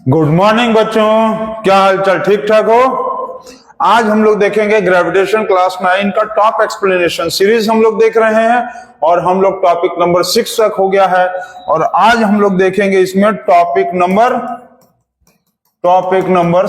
Good morning बच्चों, क्या हालचाल? ठीक ठाक हो? आज हम लोग देखेंगे ग्रेविटेशन क्लास 9 का टॉप एक्सप्लेनेशन सीरीज हम लोग देख रहे हैं और हम लोग टॉपिक नंबर 6 तक हो गया है। और आज हम लोग देखेंगे इसमें टॉपिक नंबर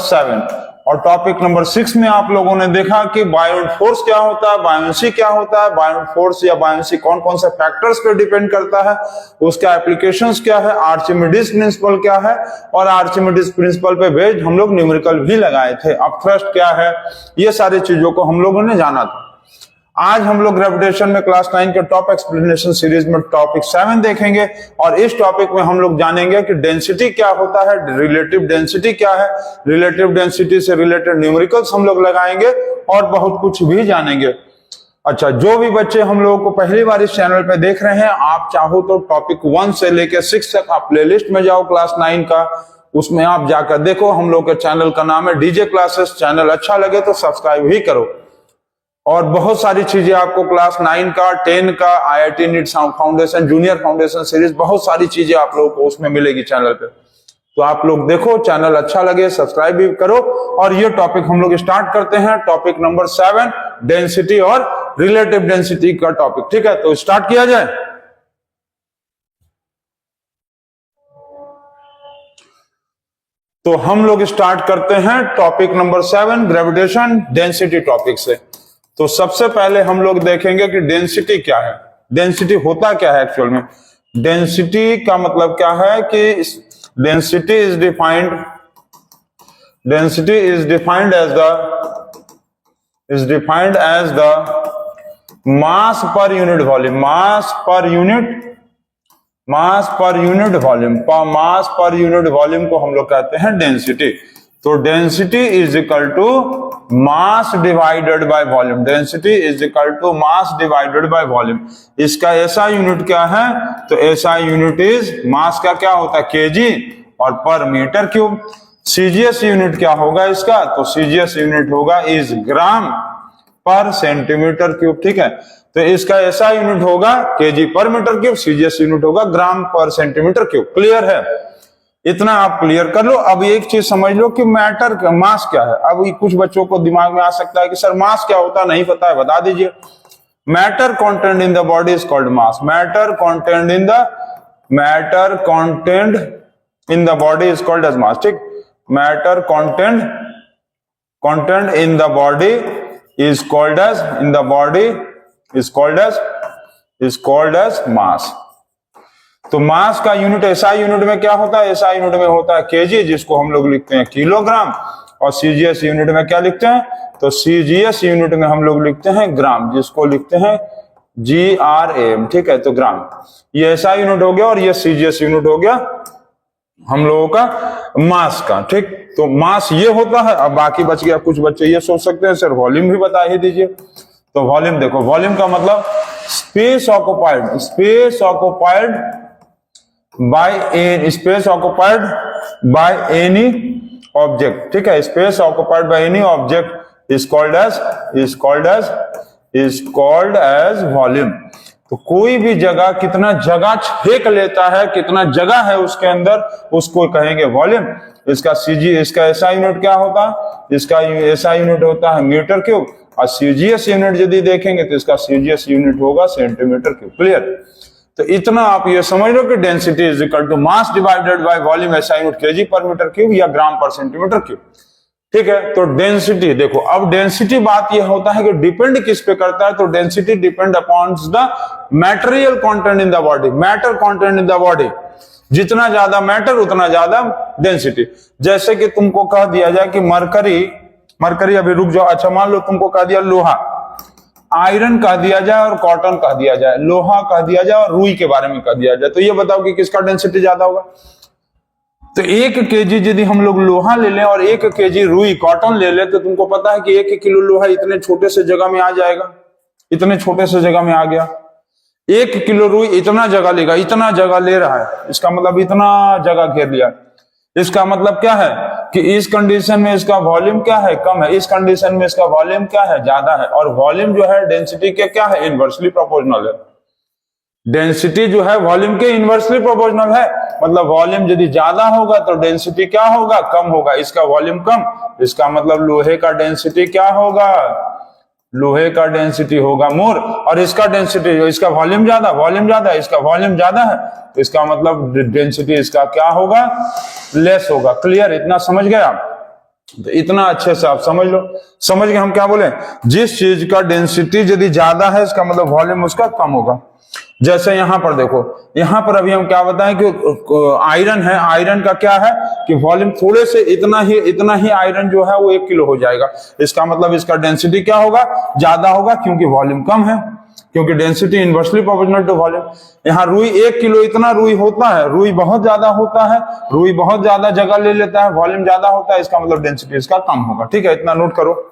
7। और टॉपिक नंबर 6 में आप लोगों ने देखा कि बायोट फोर्स क्या होता है, बायोन्सी क्या होता है, बायोट फोर्स या बायोन्सी कौन कौन से फैक्टर्स पे डिपेंड करता है, उसका एप्लीकेशंस क्या है, आर्चिमिडीज प्रिंसिपल क्या है, और आर्चिमिडीज प्रिंसिपल पे बेस्ड हम लोग न्यूमेरिकल भी लगाए थे। अब थ्रस्ट क्या है, ये सारी चीजों को हम लोगों ने जाना था। आज हम लोग ग्रेविटेशन में क्लास 9 के टॉप एक्सप्लेनेशन सीरीज में टॉपिक 7 देखेंगे और इस टॉपिक में हम लोग जानेंगे कि डेंसिटी क्या होता है, रिलेटिव डेंसिटी क्या है, रिलेटिव डेंसिटी से रिलेटेड न्यूमेरिकल्स हम लोग लगाएंगे और बहुत कुछ भी जानेंगे। अच्छा, जो भी बच्चे हम लोगों को पहली बार इस चैनल पे देख रहे हैं, आप चाहो तो टॉपिक 1 से लेकर 6 तक आप प्लेलिस्ट में जाओ क्लास 9 का, उसमें आप जाकर देखो। हम लोग के चैनल का नाम है डीजे क्लासेस। चैनल अच्छा लगे तो सब्सक्राइब ही करो। और बहुत सारी चीजें आपको क्लास 9 का, 10 का, IIT NEET foundation, junior foundation series, बहुत सारी चीजें आप लोगों को उसमें मिलेगी चैनल पे। तो आप लोग देखो, चैनल अच्छा लगे सब्सक्राइब भी करो। और ये टॉपिक हम लोग स्टार्ट करते हैं, टॉपिक नंबर 7, डेंसिटी और रिलेटिव डेंसिटी का टॉपिक। ठीक है, तो स्टार्ट किया जाए। तो हम लोग स्टार्ट करते हैं topic number 7, gravitation density topic से। तो सबसे पहले हम लोग देखेंगे कि डेंसिटी क्या है, डेंसिटी होता क्या है एक्चुअल में। डेंसिटी का मतलब क्या है कि density is defined as the mass per unit volume. Mass per unit volume को हम लोग कहते हैं डेंसिटी। तो density is equal to mass divided by volume. Density is equal to mass divided by volume. इसका ऐसा यूनिट क्या है, तो ऐसा यूनिट इज, मास का क्या होता है केजी और पर मीटर क्यूब। सीजीएस यूनिट क्या होगा इसका, तो सीजीएस यूनिट होगा इज ग्राम पर सेंटीमीटर क्यूब। ठीक है, तो इसका ऐसा यूनिट होगा KG per metre cube, CGS unit होगा ग्राम पर सेंटीमीटर क्यूब। क्लियर है? इतना आप क्लियर कर लो। अब एक चीज समझ लो कि मैटर का मास क्या है। अब कुछ बच्चों को दिमाग में आ सकता है कि सर मास क्या होता है, नहीं पता है, बता दीजिए। Matter content in the body is called mass. Matter content in the body is called as mass. ठीक, matter content in the body is called as mass. तो मास का यूनिट एसआई यूनिट में क्या होता है, एसआई यूनिट में होता है केजी, जिसको हम लोग लिखते हैं किलोग्राम। और सीजीएस यूनिट में क्या लिखते हैं, तो सीजीएस यूनिट में हम लोग लिखते हैं ग्राम, जिसको लिखते हैं GRAM। ठीक है, तो ग्राम ये एसआई यूनिट हो गया और ये सीजीएस यूनिट हो गया हम लोगों का मास का। ठीक, तो मास ये होता है। अब बाकी बच गया, कुछ बच्चे ये सोच सकते हैं सर वॉल्यूम भी बता ही दीजिए। तो वॉल्यूम देखो, वॉल्यूम का मतलब space occupied by any object। ठीक है, space occupied by any object is called as volume. तो कोई भी जगह कितना जगह छेक लेता है, कितना जगह है उसके अंदर, उसको कहेंगे वॉल्यूम। इसका एसआई यूनिट क्या होता है, इसका एसआई यूनिट होता है मीटर क्यूब। और सीजीएस यूनिट यदि देखेंगे तो इसका सीजीएस यूनिट होगा सेंटीमीटर क्यूब। क्लियर? तो इतना आप ये समझ लो कि density is equal to mass divided by volume, SI unit KG per metre cube या ग्राम पर सेंटीमीटर क्यूब। ठीक है, तो डेंसिटी देखो। अब डेंसिटी बात ये होता है कि डिपेंड किस पे करता है, तो density depend upon the material content in the body. Matter content in the body, जितना ज्यादा मैटर उतना ज्यादा डेंसिटी। जैसे कि तुमको कह दिया जाए कि मरकरी अभी रुक जाओ। अच्छा, मान लो तुमको कह दिया लोहा, आयरन कह दिया जाए और कॉटन कह दिया जाए, लोहा कह दिया जाए और रुई के बारे में कह दिया जाए, तो ये बताओ कि किसका डेंसिटी ज्यादा होगा। तो 1 केजी यदि हम लोग लोहा ले लें और 1 केजी रुई कॉटन ले लें, तो तुमको पता है कि 1 किलो लोहा इतने छोटे से जगह में आ जाएगा, इतने छोटे से जगह में आ गया। 1 किलो रुई इतना जगह लेगा, इतना जगह ले रहा है, इसका मतलब इतना जगह घेर लिया। इसका मतलब क्या है कि इस कंडीशन में इसका वॉल्यूम क्या है, कम है, इस कंडीशन में इसका वॉल्यूम क्या है, ज्यादा है। और वॉल्यूम जो है डेंसिटी के क्या है, इनवर्सली प्रोपोर्शनल है। डेंसिटी जो है वॉल्यूम के इनवर्सली प्रोपोर्शनल है। मतलब वॉल्यूम यदि ज्यादा होगा तो डेंसिटी क्या होगा, कम होगा। इसका वॉल्यूम कम, इसका मतलब लोहे का डेंसिटी क्या होगा, लोहे का डेंसिटी होगा मोर। और इसका डेंसिटी, इसका वॉल्यूम ज्यादा, इसका वॉल्यूम ज्यादा है, तो इसका मतलब डेंसिटी इसका क्या होगा, लेस होगा। क्लियर, इतना समझ गए आप? तो इतना अच्छे से आप समझ लो। समझ गए हम क्या बोले, जिस चीज का डेंसिटी यदि ज्यादा है इसका मतलब वॉल्यूम उसका कम होगा। जैसे यहां पर देखो, यहां पर अभी हम क्या बताएं कि आयरन है, आयरन का क्या है कि वॉल्यूम थोड़े से इतना ही आयरन जो है वो 1 किलो हो जाएगा। इसका मतलब इसका डेंसिटी क्या होगा, ज्यादा होगा, क्योंकि वॉल्यूम कम है, क्योंकि density inversely proportional to volume. यहाँ रुई 1 किलो इतना रुई होता है, रुई बहुत ज्यादा होता है, रुई बहुत ज्यादा जगह ले लेता है, वॉल्यूम ज्यादा होता है, इसका मतलब डेंसिटी इसका कम होगा। ठीक है, इतना नोट करो।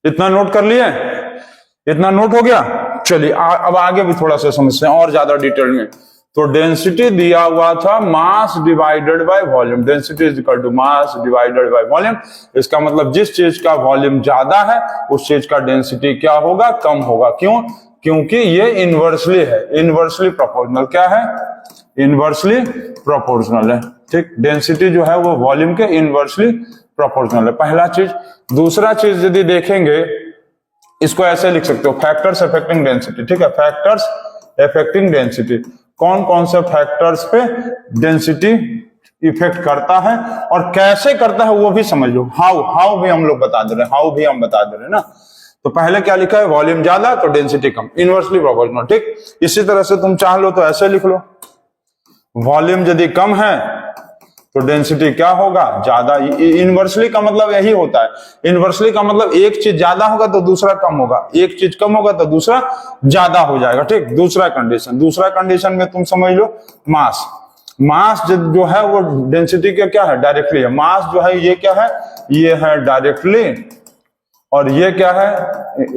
इतना नोट कर लिए, इतना नोट हो गया। चलिए अब आगे भी थोड़ा सा समझते हैं और ज्यादा डिटेल में। तो डेंसिटी दिया हुआ था mass divided by volume, density is equal to mass divided by volume. इसका मतलब जिस चीज का वॉल्यूम ज्यादा है उस चीज का डेंसिटी क्या होगा, कम होगा। क्यों? क्योंकि ये इनवर्सली है, इनवर्सली प्रोपोर्शनल। क्या है? इनवर्सली प्रोपोर्शनल है। ठीक, डेंसिटी जो है वो वॉल्यूम के इनवर्सली प्रोपोर्शनल है, पहला चीज। दूसरा चीज यदि देखेंगे, इसको ऐसे लिख सकते हो, फैक्टर्स अफेक्टिंग डेंसिटी। ठीक है, फैक्टर्स अफेक्टिंग डेंसिटी, कौन कौन से फैक्टर्स पे डेंसिटी इफेक्ट करता है और कैसे करता है वो भी समझ लो। हाउ भी हम लोग बता दे रहे हैं, हाउ भी हम बता दे रहे हैं ना। तो पहले क्या लिखा है, वॉल्यूम ज्यादा तो डेंसिटी कम, इनवर्सली प्रोपोर्शनल। ठीक, इसी तरह से तुम चाह लो तो ऐसे लिख लो, वॉल्यूम यदि कम है तो डेंसिटी क्या होगा, ज्यादा। इनवर्सली का मतलब यही होता है, इनवर्सली का मतलब एक चीज ज्यादा होगा तो दूसरा कम होगा, एक चीज कम होगा तो दूसरा ज्यादा हो जाएगा। ठीक, दूसरा कंडीशन में तुम समझ लो, मास जो है वो डेंसिटी का क्या है, डायरेक्टली है। मास जो है ये क्या है, ये है डायरेक्टली, और ये क्या है,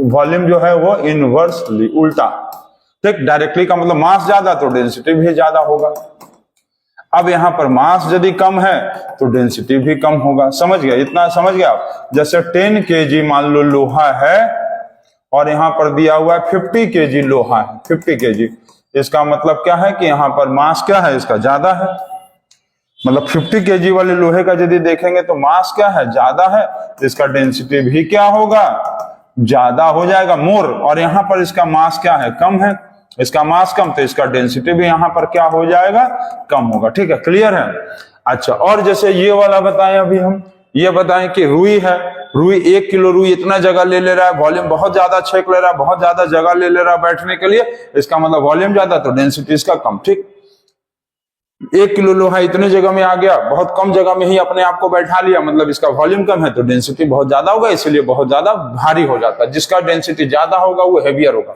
वॉल्यूम जो है वो इनवर्सली, उल्टा। ठीक, डायरेक्टली का मतलब मास ज्यादा तो डेंसिटी भी ज्यादा होगा। अब यहां पर मास यदि कम है तो डेंसिटी भी कम होगा। समझ गया, इतना समझ गया आप? जैसे 10 kg मान लो लोहा है और यहां पर दिया हुआ है 50 kg लोहा है, 50 kg। इसका मतलब क्या है कि यहां पर मास क्या है, इसका ज्यादा है। मतलब 50 kg वाले लोहे का यदि देखेंगे तो मास क्या है, ज्यादा है, तो इसका डेंसिटी भी क्या होगा, ज्यादा हो जाएगा, मोर। और यहां पर इसका मास क्या है, कम है, इसका मास कम, तो इसका डेंसिटी भी यहां पर क्या हो जाएगा, कम होगा। ठीक है, क्लियर है? अच्छा, और जैसे ये वाला बताएं, अभी हम ये बताएं कि रुई है, रुई 1 किलो रुई इतना जगह ले रहा है, वॉल्यूम बहुत ज्यादा छेक ले रहा है, बहुत ज्यादा जगह ले रहा है बैठने के लिए, इसका मतलब वॉल्यूम ज्यादा तो डेंसिटी इसका कम। ठीक, 1 किलो लोहा इतने जगह में आ गया, बहुत कम जगह में ही अपने आप को बैठा लिया, मतलब इसका वॉल्यूम कम है तो डेंसिटी बहुत ज्यादा होगा, इसलिए बहुत ज्यादा भारी हो जाता है। जिसका डेंसिटी ज्यादा होगा वो हेवियर होगा।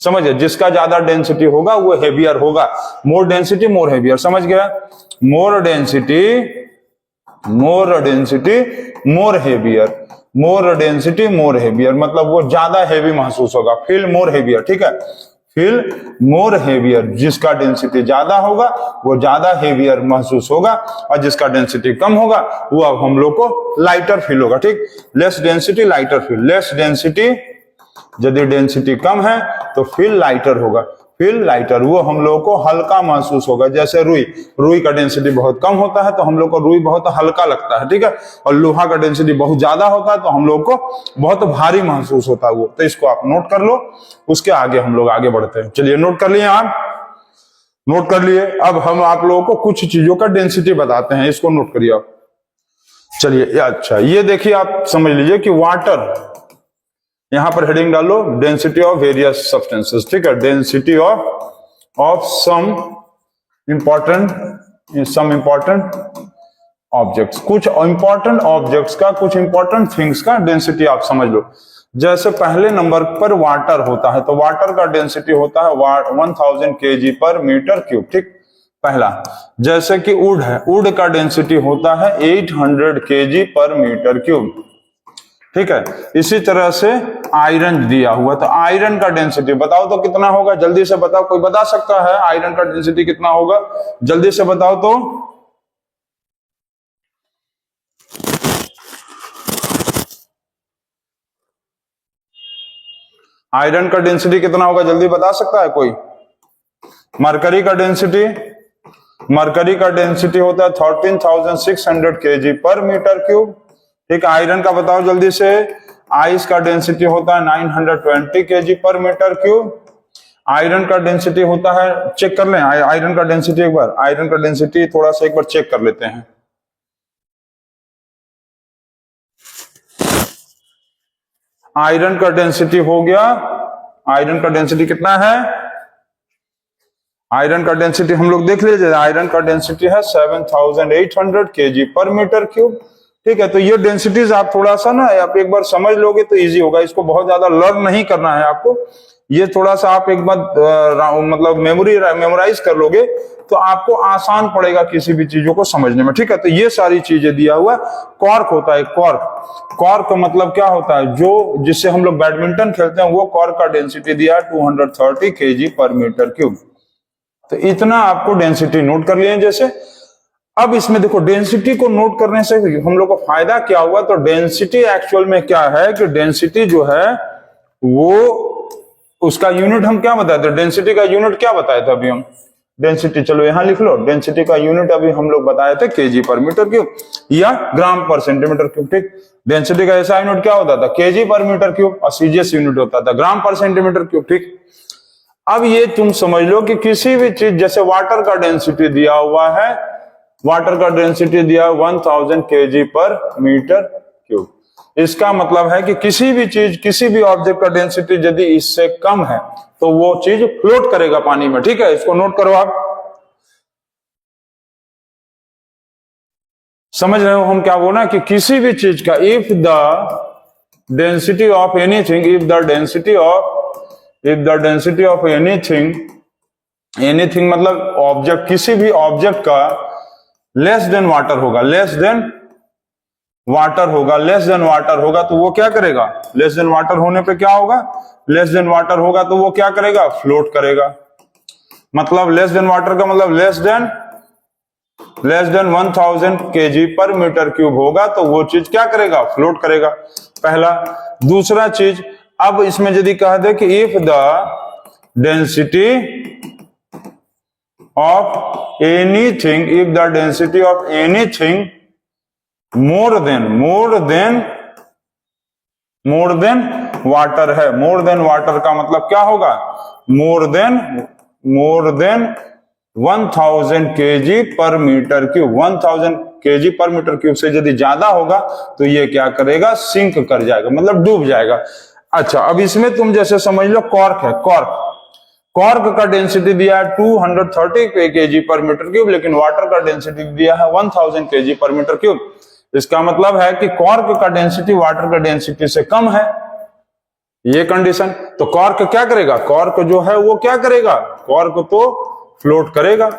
समझिए, जिसका ज्यादा डेंसिटी होगा वो हेवियर होगा। मोर डेंसिटी मोर हेवियर, समझ गया? मोर डेंसिटी मोर हेवियर, मोर डेंसिटी मोर हेवियर, मतलब वो ज्यादा हेवी महसूस होगा, फील मोर हेवियर। ठीक है, फील मोर हेवियर, जिसका डेंसिटी ज्यादा होगा वो ज्यादा हेवियर महसूस होगा, और जिसका डेंसिटी कम होगा वो अब हम लोग को लाइटर फील होगा। ठीक, less density lighter feel, less density यदि डेंसिटी कम है तो फील लाइटर होगा, फील लाइटर, वो हम लोगों को हल्का महसूस होगा। जैसे रुई का डेंसिटी बहुत कम होता है तो हम लोग को रुई बहुत हल्का लगता है। ठीक है, और लोहा का डेंसिटी बहुत ज्यादा होता है तो हम लोग को बहुत भारी महसूस होता है वो। तो इसको आप नोट कर लो, उसके आगे हम लोग आगे बढ़ते हैं। चलिए, नोट कर लिए आप, नोट कर लिए। अब हम आप लोगों को कुछ चीजों का डेंसिटी बताते हैं, इसको नोट करिए आप। चलिए, अच्छा ये देखिए, आप समझ लीजिए कि वाटर, यहां पर हेडिंग डालो, डेंसिटी ऑफ वेरियस सब्सटेंसेस। ठीक है, density of some important objects, कुछ इंपॉर्टेंट ऑब्जेक्ट्स का, कुछ इंपॉर्टेंट थिंग्स का डेंसिटी आप समझ लो। जैसे पहले नंबर पर वाटर होता है तो वाटर का डेंसिटी होता है 1000 kg पर मीटर क्यूब। ठीक, पहला। जैसे कि वुड है, वुड का डेंसिटी होता है 800 kg पर मीटर क्यूब। ठीक है, इसी तरह से आयरन दिया हुआ, तो आयरन का डेंसिटी बताओ तो कितना होगा, जल्दी से बताओ, कोई बता सकता है आयरन का डेंसिटी कितना होगा, जल्दी से बताओ तो। आयरन का डेंसिटी कितना होगा जल्दी बता सकता है कोई? मरकरी का डेंसिटी होता है 13,600 kg पर मीटर क्यूब। ठीक है, आयरन का बताओ जल्दी से। आइस का डेंसिटी होता है 920 kg per metre cube. Iron का डेंसिटी होता है, चेक कर लें आयरन का डेंसिटी एक बार, आयरन का डेंसिटी थोड़ा सा एक बार चेक कर लेते हैं। आयरन का डेंसिटी हो गया, आयरन का डेंसिटी कितना है? आयरन का डेंसिटी हम लोग देख लीजिए, आयरन का डेंसिटी है 7,800 kg पर मीटर क्यूब। ठीक है, तो ये डेंसिटीज आप थोड़ा सा ना आप एक बार समझ लोगे तो इजी होगा, इसको बहुत ज्यादा लर्न नहीं करना है आपको। ये थोड़ा सा आप एक बार मतलब मेमोराइज कर लोगे तो आपको आसान पड़ेगा किसी भी चीजों को समझने में। ठीक है, तो ये सारी चीजें दिया हुआ है। कॉर्क होता है, कॉर्क का मतलब क्या होता है? जो जिससे हम लोग बैडमिंटन खेलते हैं वो कॉर्क का डेंसिटी दिया है 230 kg पर मीटर क्यूब। तो इतना आपको डेंसिटी नोट कर लिए। जैसे अब इसमें देखो डेंसिटी को नोट करने से हम लोग को फायदा क्या हुआ? तो डेंसिटी एक्चुअल में क्या है कि डेंसिटी जो है वो उसका यूनिट हम क्या बताए थे? डेंसिटी का यूनिट क्या बताया था अभी हम? डेंसिटी चलो यहां लिख लो, डेंसिटी का यूनिट अभी हम लोग बताए थे केजी पर मीटर क्यूब या ग्राम पर सेंटीमीटर क्यूब। ठीक, डेंसिटी का ऐसा यूनिट क्या होता था? केजी पर मीटर क्यूब, और सीजीएस यूनिट होता था ग्राम पर सेंटीमीटर क्यूब। ठीक, अब ये तुम समझ लो कि किसी भी चीज, जैसे वाटर का डेंसिटी दिया हुआ है, वाटर का डेंसिटी दिया 1000 kg पर मीटर क्यूब। इसका मतलब है कि किसी भी चीज, किसी भी ऑब्जेक्ट का डेंसिटी यदि इससे कम है तो वो चीज फ्लोट करेगा पानी में। ठीक है, इसको नोट करो आप। समझ रहे हो हम क्या बोला कि किसी भी चीज का if the density of anything, if the density of anything मतलब ऑब्जेक्ट, किसी भी ऑब्जेक्ट का लेस देन वाटर होगा, लेस देन वाटर होगा तो वो क्या करेगा? लेस देन वाटर होने पे क्या होगा? लेस देन वाटर होगा तो वो क्या करेगा? फ्लोट करेगा। मतलब लेस देन वाटर का मतलब less than 1000 kg per metre cube होगा तो वो चीज क्या करेगा? फ्लोट करेगा। पहला। दूसरा चीज, अब इसमें यदि कह दे कि if the density of anything, if the density of anything more than water है। मोर देन वाटर का मतलब क्या होगा? More than 1000 kg per metre cube. 1000 kg per metre cube से यदि ज्यादा होगा तो ये क्या करेगा? सिंक कर जाएगा, मतलब डूब जाएगा। अच्छा, अब इसमें तुम जैसे समझ लो कॉर्क है, कॉर्क का डेंसिटी दिया है 230 kg पर मीटर क्यूब, लेकिन वाटर का डेंसिटी दिया है 1000 kg पर मीटर क्यूब। इसका मतलब है कि कॉर्क का डेंसिटी वाटर का डेंसिटी से कम है, ये कंडीशन। तो कॉर्क क्या करेगा? कॉर्क जो है वो क्या करेगा? कॉर्क तो फ्लोट करेगा।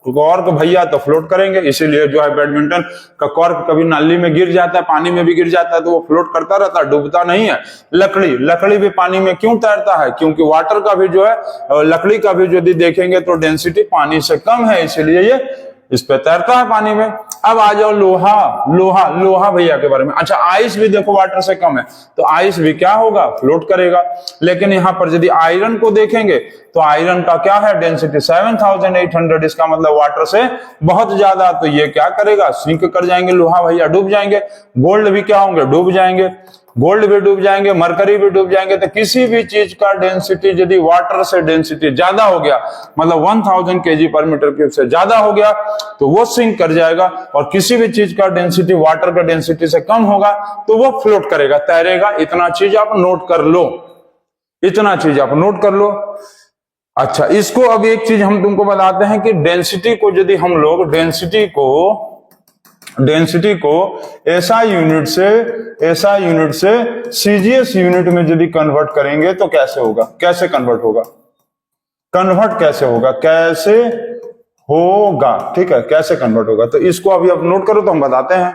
कॉर्क भैया तो फ्लोट करेंगे, इसीलिए जो है बैडमिंटन का कॉर्क कभी नाली में गिर जाता है, पानी में भी गिर जाता है तो वो फ्लोट करता रहता है, डूबता नहीं है। लकड़ी भी पानी में क्यों तैरता है? क्योंकि वाटर का भी जो है, लकड़ी का भी यदि देखेंगे तो डेंसिटी पानी से कम है, इसलिए ये इस पे तैरता है पानी में। अब आ जाओ लोहा भैया के बारे में। अच्छा, आइस भी देखो वाटर से कम है तो आइस भी क्या होगा? फ्लोट करेगा। लेकिन यहां पर यदि आयरन को देखेंगे तो आयरन का क्या है? डेंसिटी 7800, इसका मतलब वाटर से बहुत ज्यादा, तो ये क्या करेगा? सिंक कर जाएंगे, लोहा भैया डूब जाएंगे। गोल्ड भी क्या होंगे? डूब जाएंगे, गोल्ड भी डूब जाएंगे, मरकरी भी डूब जाएंगे। तो किसी भी चीज का डेंसिटी यदि वाटर से डेंसिटी ज्यादा हो गया, मतलब 1000 kg पर मीटर क्यूब से ज्यादा हो गया तो वो सिंक कर जाएगा, और किसी भी चीज का डेंसिटी वाटर का डेंसिटी से कम होगा तो वो फ्लोट करेगा, तैरेगा। इतना चीज आप नोट कर लो, इतना चीज आप नोट कर लो। अच्छा, इसको अब एक चीज हम तुमको बताते हैं कि डेंसिटी को यदि हम लोग डेंसिटी को ऐसा यूनिट से सीजीएस यूनिट में यदि कन्वर्ट करेंगे तो कैसे होगा? कैसे कन्वर्ट होगा? कैसे होगा? ठीक है, कैसे कन्वर्ट होगा? तो इसको अभी आप नोट करो तो हम बताते हैं।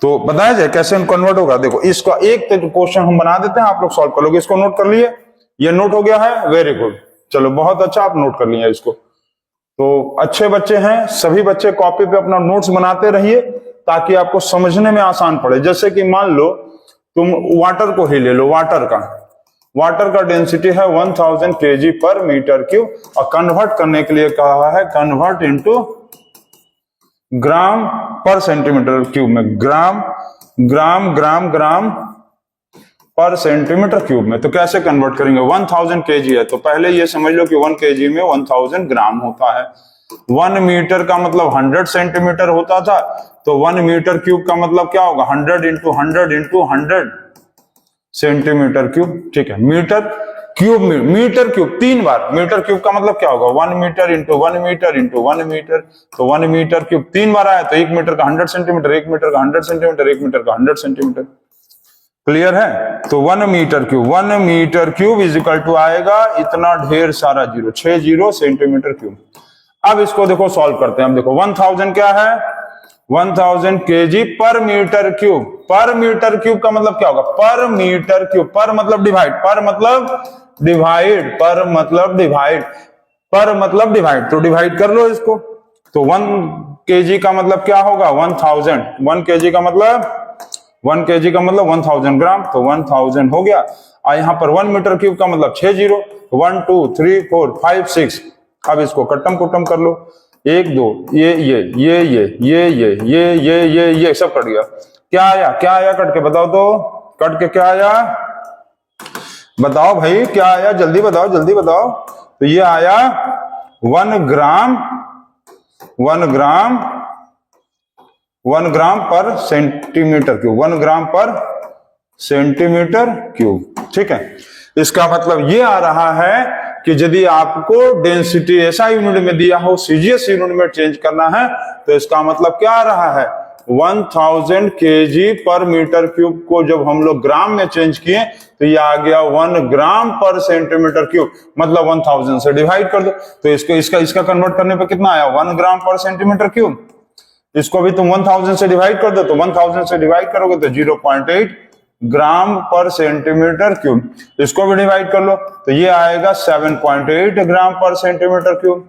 तो बताया जाए कैसे कन्वर्ट होगा। देखो, इसका एक क्वेश्चन हम बना देते हैं, आप लोग सॉल्व कर लोगे। इसको नोट कर लिए? ये नोट हो गया है, वेरी गुड। चलो, बहुत अच्छा, आप नोट कर लिए इसको। तो अच्छे बच्चे हैं, सभी बच्चे कॉपी पे अपना नोट्स बनाते रहिए ताकि आपको समझने में आसान पड़े। जैसे कि मान लो तुम वाटर को ही ले लो, वाटर का डेंसिटी है 1000 kg पर मीटर क्यूब, और कन्वर्ट करने के लिए कहा है कन्वर्ट इनटू ग्राम पर सेंटीमीटर क्यूब में, ग्राम ग्राम ग्राम ग्राम पर सेंटीमीटर क्यूब में। तो कैसे कन्वर्ट करेंगे, 1000 kg है तो पहले ये समझ लो कि 1 kg में 1000 ग्राम होता है। 1 मीटर का मतलब 100 सेंटीमीटर होता था, तो 1 मीटर क्यूब का मतलब क्या होगा, 100 इंटू 100 इंटू 100 सेंटीमीटर क्यूब। ठीक है, मीटर क्यूब में मीटर क्यूब 3 बार, मीटर क्यूब का मतलब क्या होगा, 1 metre into 1 metre into 1 metre, तो 1 मीटर क्यूब 3 बार आया तो 1 मीटर का 100 सेंटीमीटर, 1 मीटर का 100 सेंटीमीटर, 1 मीटर का 100 सेंटीमीटर। क्लियर है? तो 1 metre cube is equal to आएगा इतना ढेर सारा जीरो, 60 सेंटीमीटर क्यूब। अब इसको देखो सॉल्व करते हैं। हम देखो 1000 क्या है, 1000 kg पर मीटर क्यूब। पर मीटर क्यूब का मतलब क्या होगा, पर मीटर क्यूब, पर मतलब डिवाइड, पर मतलब डिवाइड, पर मतलब डिवाइड, पर मतलब डिवाइड, तो डिवाइड कर लो इसको। तो 1 kg का मतलब क्या होगा, 1000, 1 kg का मतलब 1 kg का मतलब 1000 ग्राम, तो 1000 हो गया। और यहाँ पर 1 मीटर क्यूब का मतलब 60, 1 2 3 4 5 6। अब इसको कट्टम कुट्टम कर लो, 1 2 ये सब कट गया। क्या आया, क्या आया कट के बताओ, तो कट के क्या आया बताओ भाई, क्या आया, जल्दी बताओ जल्दी बताओ। तो ये आया 1 ग्राम, 1 ग्राम 1 ग्राम पर सेंटीमीटर क्यूब, 1 ग्राम पर सेंटीमीटर क्यूब। ठीक है, इसका मतलब ये आ रहा है कि यदि आपको डेंसिटी ऐसा यूनिट में दिया हो, सीजीएस यूनिट में चेंज करना है, तो इसका मतलब क्या आ रहा है, 1000 kg पर मीटर क्यूब को जब हम लोग ग्राम में चेंज किए तो ये आ गया 1 ग्राम पर सेंटीमीटर क्यूब, मतलब 1000 से डिवाइड कर दो। तो इसका कन्वर्ट करने पर कितना आया, 1 ग्राम पर सेंटीमीटर क्यूब। इसको भी तुम 1000 से डिवाइड कर दो, तो 1000 से डिवाइड करोगे तो 0.8 ग्राम पर सेंटीमीटर क्यूब। इसको भी डिवाइड कर लो तो ये आएगा 7.8 ग्राम पर सेंटीमीटर क्यूब।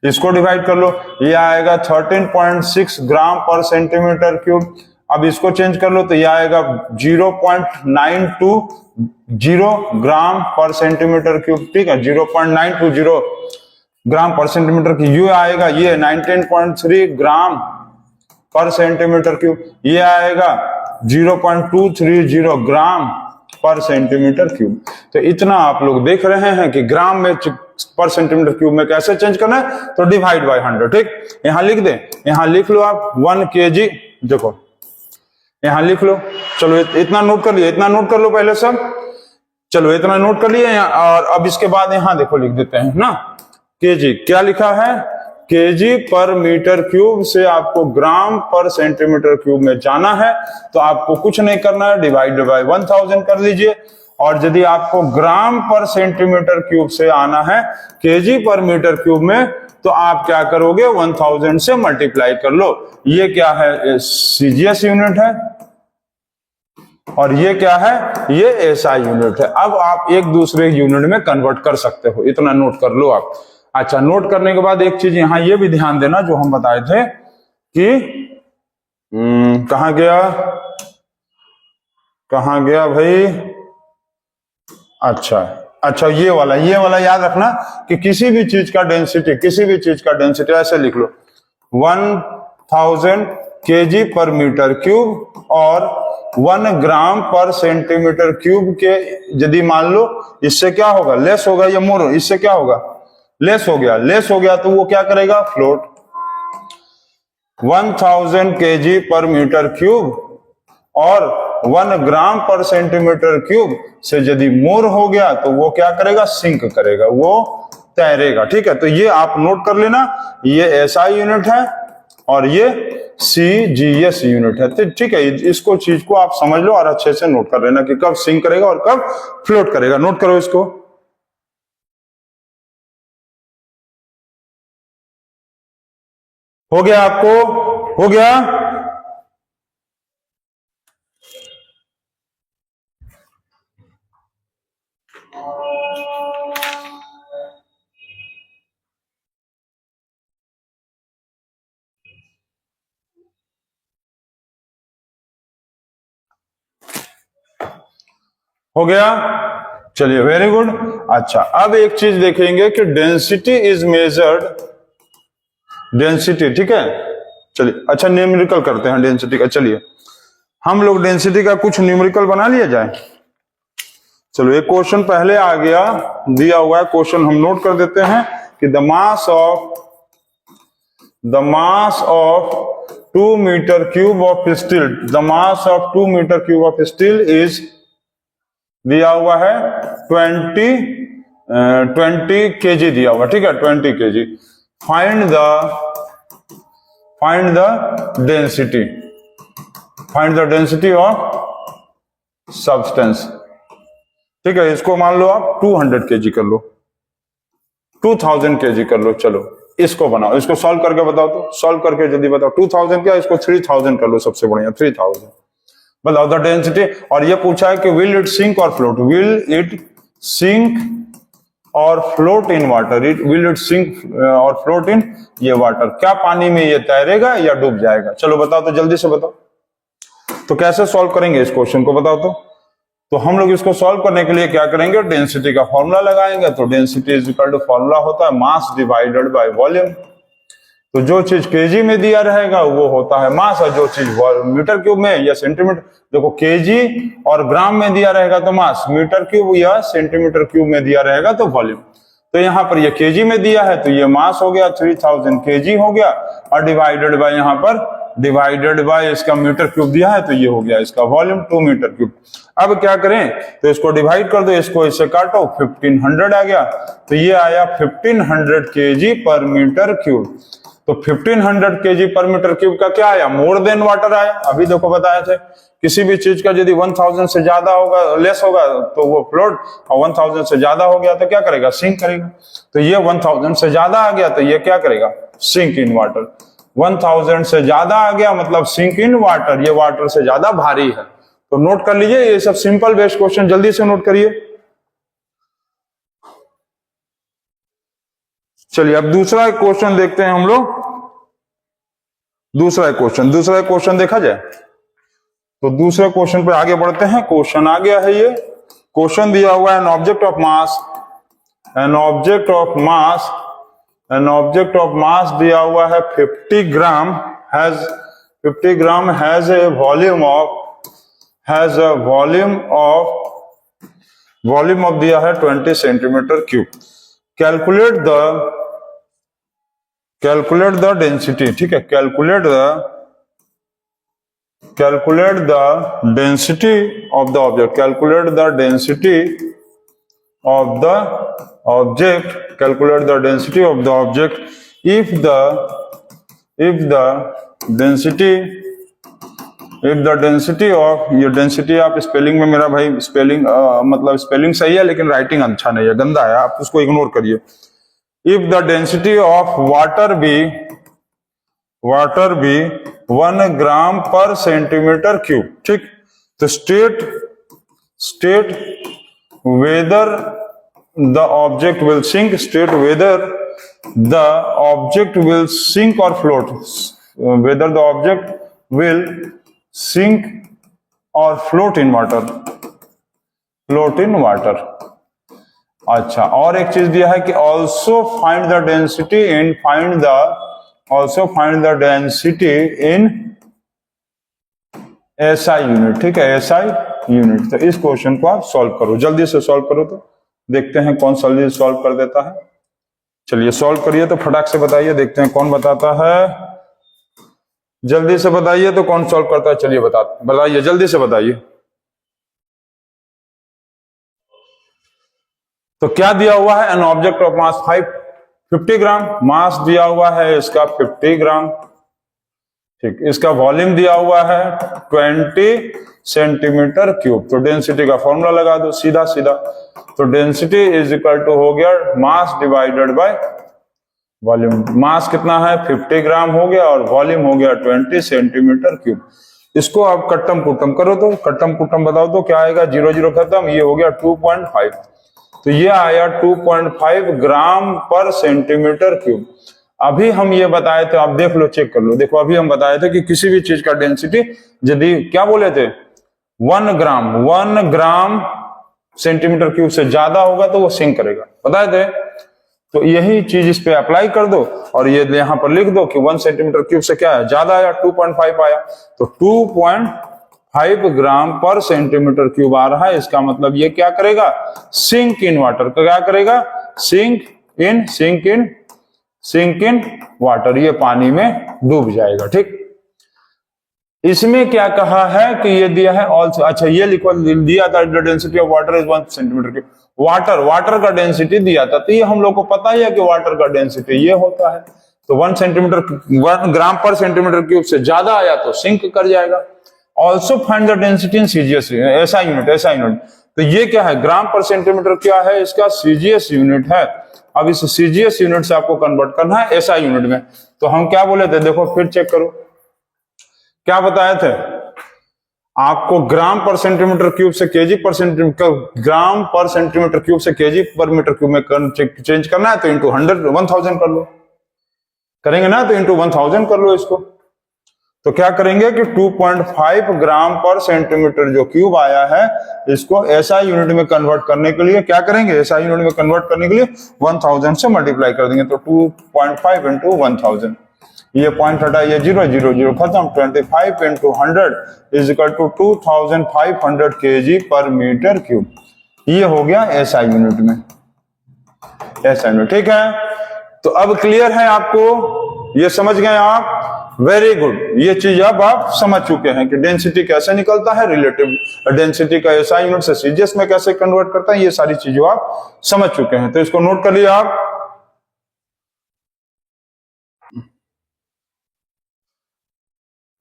इसको डिवाइड कर लो, ये आएगा 13.6 ग्राम पर सेंटीमीटर क्यूब। अब इसको चेंज कर लो तो ये आएगा 0.920 ग्राम पर सेंटीमीटर क्यूब। ठीक है, 0.920 ग्राम पर सेंटीमीटर क्यूब। ये आएगा ये 19.3 ग्राम पर सेंटीमीटर क्यूब। ये आएगा 0.230 ग्राम पर सेंटीमीटर क्यूब। तो इतना आप लोग देख रहे हैं कि ग्राम में पर सेंटीमीटर क्यूब में कैसे चेंज करना है, तो डिवाइड बाय 100। ठीक, यहां लिख दे, यहां लिख लो आप 1 kg, देखो यहां लिख लो। चलो इतना नोट कर लिया, इतना नोट कर लो पहले सब, चलो इतना नोट कर लिया। और अब इसके बाद यहां देखो लिख देते हैं ना, केजी क्या लिखा है, केजी पर मीटर क्यूब से आपको ग्राम पर सेंटीमीटर क्यूब में जाना है, तो आपको कुछ नहीं करना है, डिवाइड बाय 1000 कर लीजिए। और यदि आपको ग्राम पर सेंटीमीटर क्यूब से आना है केजी पर मीटर क्यूब में, तो आप क्या करोगे, 1000 से मल्टीप्लाई कर लो। ये क्या है, सीजीएस यूनिट है, और ये क्या है, ये एसआई यूनिट है। अब आप एक दूसरे यूनिट में कन्वर्ट कर सकते हो, इतना नोट कर लो आप। अच्छा, नोट करने के बाद एक चीज यहां ये भी ध्यान देना जो हम बताए थे कि कहां गया, कहां गया भाई, अच्छा ये वाला याद रखना कि किसी भी चीज का डेंसिटी ऐसे लिख लो, 1000 kg पर मीटर क्यूब और 1 ग्राम पर सेंटीमीटर क्यूब के, यदि मान लो इससे क्या होगा, लेस होगा या मोर, इससे क्या होगा, लेस हो गया तो वो क्या करेगा, float. 1000 kg per metre cube और 1 ग्राम पर सेंटीमीटर क्यूब से यदि मोर हो गया तो वो क्या करेगा, सिंक करेगा, वो तैरेगा। ठीक है, तो ये आप नोट कर लेना, ये एसआई यूनिट है और ये सीजीएस यूनिट है। ठीक है, इसको चीज को आप समझ लो और अच्छे से नोट कर लेना कि कब सिंक करेगा और कब फ्लोट करेगा। नोट करो इसको। हो गया आपको, हो गया। हो गया, चलिए वेरी गुड। अच्छा, अब एक चीज देखेंगे कि डेंसिटी इज मेजर्ड, डेंसिटी, ठीक है, चलिए। अच्छा, न्यूमेरिकल करते हैं डेंसिटी का। चलिए हम लोग डेंसिटी का कुछ न्यूमेरिकल बना लिया जाए। चलो एक क्वेश्चन पहले आ गया, दिया हुआ है क्वेश्चन, हम नोट कर देते हैं कि the mass of 2 metre cube of steel, the mass of 2 metre cube of steel is, दिया हुआ है 20 केजी दिया हुआ, ठीक है, 20 KG. Find the density of substance, ठीक है। इसको मान लो आप 200 केजी कर लो, 2000 केजी कर लो। चलो इसको बनाओ, इसको सॉल्व करके बताओ, तो सॉल्व करके जल्दी बताओ। 2000 क्या, इसको 3000 कर लो, सबसे बढ़िया 3000। बताओ द डेंसिटी, और ये पूछा है कि विल इट सिंक और फ्लोट, विल इट सिंक और float in water, will it sink और फ्लोट इन ये वाटर, क्या पानी में ये तैरेगा या डूब जाएगा? चलो बताओ तो, जल्दी से बताओ। तो कैसे सॉल्व करेंगे इस क्वेश्चन को, बताओ तो हम लोग इसको सॉल्व करने के लिए क्या करेंगे, डेंसिटी का फॉर्मूला लगाएंगे। तो density is equal to, formula होता है मास डिवाइडेड बाय वॉल्यूम। तो जो चीज केजी में दिया रहेगा वो होता है मास, और जो चीज मीटर क्यूब में या सेंटीमीटर, देखो केजी और ग्राम में दिया रहेगा तो मास, मीटर क्यूब या सेंटीमीटर क्यूब में दिया रहेगा तो वॉल्यूम। तो यहाँ पर ये केजी में दिया है तो ये मास हो गया, 3000 केजी हो गया, और डिवाइडेड बाय, यहाँ पर डिवाइडेड बाय इसका मीटर क्यूब दिया है तो ये हो गया इसका वॉल्यूम 2 मीटर क्यूब। अब क्या करें, तो इसको डिवाइड कर दो, इसको इससे काटो, 1500 आ गया, तो ये आया 1500 केजी पर मीटर क्यूब। तो 1500 केजी पर मीटर क्यूब का क्या आया, मोर देन वाटर आया। अभी देखो बताए थे, किसी भी चीज का यदि 1000 से ज्यादा होगा, लेस होगा तो वो फ्लोट, और 1000 से ज्यादा हो गया तो क्या करेगा, सिंक करेगा। तो ये 1000 से ज्यादा आ गया तो ये क्या करेगा, सिंक इन वाटर। 1000 से ज्यादा आ गया मतलब सिंक इन वाटर, ये वाटर से ज्यादा भारी है। तो नोट कर लीजिए, ये सब सिंपल बेस्ड क्वेश्चन, जल्दी से नोट करिए। चलिए अब दूसरा क्वेश्चन देखते हैं हम लोग। दूसरा क्वेश्चन देखा जाए तो दूसरे क्वेश्चन पे आगे बढ़ते हैं। क्वेश्चन आ गया है, ये क्वेश्चन दिया हुआ है, एन ऑब्जेक्ट ऑफ मास दिया हुआ है 50 ग्राम, हैज ए वॉल्यूम ऑफ दिया है 20 centimetre cube. Calculate the density, ठीक है, calculate the density of the object, calculate the density of the object if the density of, ये डेंसिटी आप स्पेलिंग में, मेरा भाई स्पेलिंग मतलब स्पेलिंग सही है लेकिन राइटिंग अच्छा नहीं है, गंदा है, आप उसको इग्नोर करिए। if the density of water be 1 ग्राम पर सेंटीमीटर क्यूब, ठीक, तो state whether the object will sink, state whether the object will sink or float, whether the object will sink or float in water, अच्छा, और एक चीज दिया है कि also find the density in SI unit, ठीक है, SI यूनिट। तो इस क्वेश्चन को आप सॉल्व करो, जल्दी से सॉल्व करो, तो देखते हैं कौन जल्दी सॉल्व कर देता है। चलिए सॉल्व करिए, तो फटाक से बताइए, देखते हैं कौन बताता है, जल्दी से बताइए तो कौन सॉल्व करता है। चलिए बताइए, जल्दी से बताइए। तो क्या दिया हुआ है, एन ऑब्जेक्ट ऑफ मास 50 ग्राम, मास दिया हुआ है इसका 50 ग्राम, ठीक, इसका वॉल्यूम दिया हुआ है 20 सेंटीमीटर क्यूब। तो डेंसिटी का फॉर्मूला लगा दो सीधा, तो डेंसिटी इज इक्वल टू हो गया मास डिवाइडेड बाय वॉल्यूम। मास कितना है, 50 ग्राम हो गया, और वॉल्यूम हो गया 20 सेंटीमीटर क्यूब। इसको आप कट्टम कुट्टम करो, तो कट्टम कुट्टम बताओ तो क्या आएगा, 0 0 खत्म, ये हो गया 2.5, तो ये आया 2.5 ग्राम पर सेंटीमीटर क्यूब। अभी हम ये बताए थे, आप देख लो, चेक कर लो, देखो अभी हम बताए थे कि किसी भी चीज का डेंसिटी यदि क्या बोले थे, 1 ग्राम सेंटीमीटर क्यूब से ज्यादा होगा तो वो सिंक करेगा, बताए थे। तो यही चीज इस पे अप्लाई कर दो और ये यहां पर लिख दो कि 1 सेंटीमीटर क्यूब से क्या है, ज्यादा आया, 2.5 आया, तो 2.5 ग्राम पर सेंटीमीटर क्यूब आ रहा है। इसका मतलब ये क्या करेगा, सिंक इन वाटर, क्या करेगा, सिंक इन वाटर, ये पानी में डूब जाएगा। ठीक, इसमें क्या कहा है कि ये दिया है ऑल्सो, अच्छा ये लिखो, दिया था density of water is 1 centimetre cube, water का डेंसिटी दिया था, तो ये हम लोग को पता ही है कि वाटर का डेंसिटी ये होता है। तो 1 ग्राम पर सेंटीमीटर क्यूब से ज्यादा आया तो सिंक कर जाएगा। Also find the density in CGS, ऐसा यूनिट। तो ये क्या है, ग्राम पर सेंटीमीटर क्या है, इसका सीजीएस यूनिट है। अब इस सीजीएस यूनिट से आपको कन्वर्ट करना है एसआई यूनिट में। तो हम क्या बोले थे, देखो फिर चेक करो, क्या बताए थे आपको, ग्राम पर सेंटीमीटर क्यूब से केजी पर सेंटीमीटर, ग्राम पर सेंटीमीटर क्यूब से केजी पर मीटर क्यूब में चेंज करना है, तो इंटू 1000 कर लो, करेंगे ना, तो इंटू 1000 कर लो इसको। तो क्या करेंगे कि 2.5 ग्राम पर सेंटीमीटर जो क्यूब आया है, इसको एसआई यूनिट में कन्वर्ट करने के लिए क्या करेंगे, एसआई यूनिट में कन्वर्ट करने के लिए 1000 से मल्टीप्लाई कर देंगे। तो 2.5 इंटू 1000, ये पॉइंट हटा, ये 0 0 0 खत्म, 25 into 100 is equal to 2500 KG per metre cube. ये हो गया एसआई यूनिट में, एसआई यूनिट। ठीक है, तो अब क्लियर है आपको, ये समझ गए आप, वेरी गुड। ये चीज अब आप समझ चुके हैं कि डेंसिटी कैसे निकलता है, रिलेटिव डेंसिटी का एसआई यूनिट से सीजीएस में कैसे कन्वर्ट करता है, ये सारी चीजें आप समझ चुके हैं। तो इसको नोट कर लिया आप।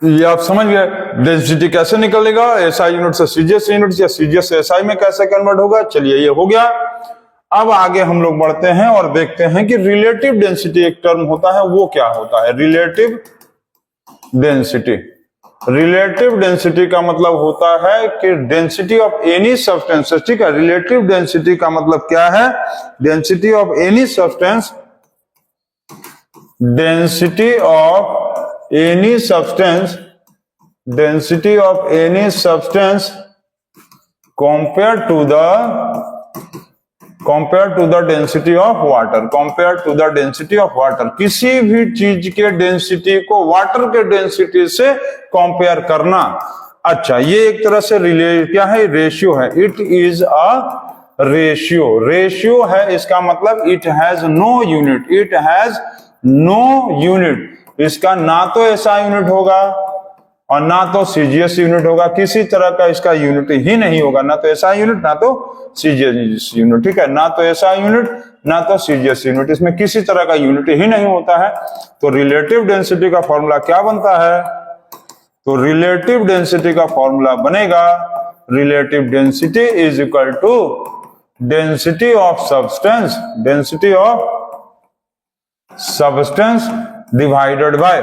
ये आप समझ गए डेंसिटी कैसे निकलेगा, एसआई यूनिट से सीजीएस यूनिट या सीजीएस से एसआई में कैसे कन्वर्ट होगा। चलिए ये हो गया। अब आगे हम लोग बढ़ते हैं और देखते हैं कि रिलेटिव डेंसिटी एक टर्म होता है, वो क्या होता है, रिलेटिव डेंसिटी। रिलेटिव डेंसिटी का मतलब होता है कि डेंसिटी ऑफ एनी सब्सटेंस, ठीक है, रिलेटिव डेंसिटी का मतलब क्या है, density of any substance, density of any substance compared to the density of water, किसी भी चीज के डेंसिटी को वाटर के डेंसिटी से कंपेयर करना। अच्छा, ये एक तरह से क्या है, रेशियो है, इट इज अ रेशियो है। इसका मतलब इट हैज नो यूनिट, इसका ना तो एसआई यूनिट होगा और ना तो सीजीएस यूनिट होगा, किसी तरह का इसका यूनिट ही नहीं होगा, ना तो एसआई यूनिट ना तो सीजीएस यूनिट। ठीक है, ना तो एसआई यूनिट ना तो सीजीएस यूनिट, इसमें किसी तरह का यूनिट ही नहीं होता है। तो रिलेटिव डेंसिटी का फॉर्मूला क्या बनता है, तो रिलेटिव डेंसिटी का फॉर्मूला बनेगा, relative density is equal to density of substance divided by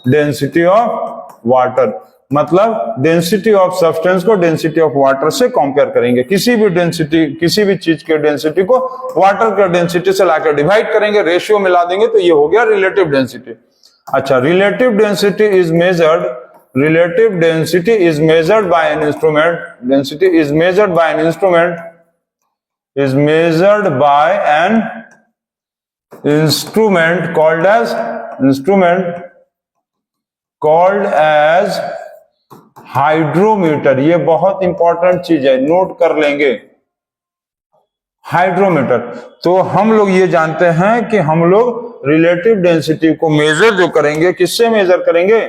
density of water. मतलब डेंसिटी ऑफ सब्सटेंस को डेंसिटी ऑफ वाटर से कंपेयर करेंगे। किसी भी चीज के डेंसिटी को वाटर के डेंसिटी से लाकर डिवाइड करेंगे, रेशियो मिला देंगे, तो ये हो गया रिलेटिव डेंसिटी। अच्छा, relative density is measured by an instrument called as hydrometer. ये बहुत इंपॉर्टेंट चीज है, नोट कर लेंगे, हाइड्रोमीटर। तो हम लोग ये जानते हैं कि हम लोग रिलेटिव डेंसिटी को मेजर जो करेंगे, किससे मेजर करेंगे,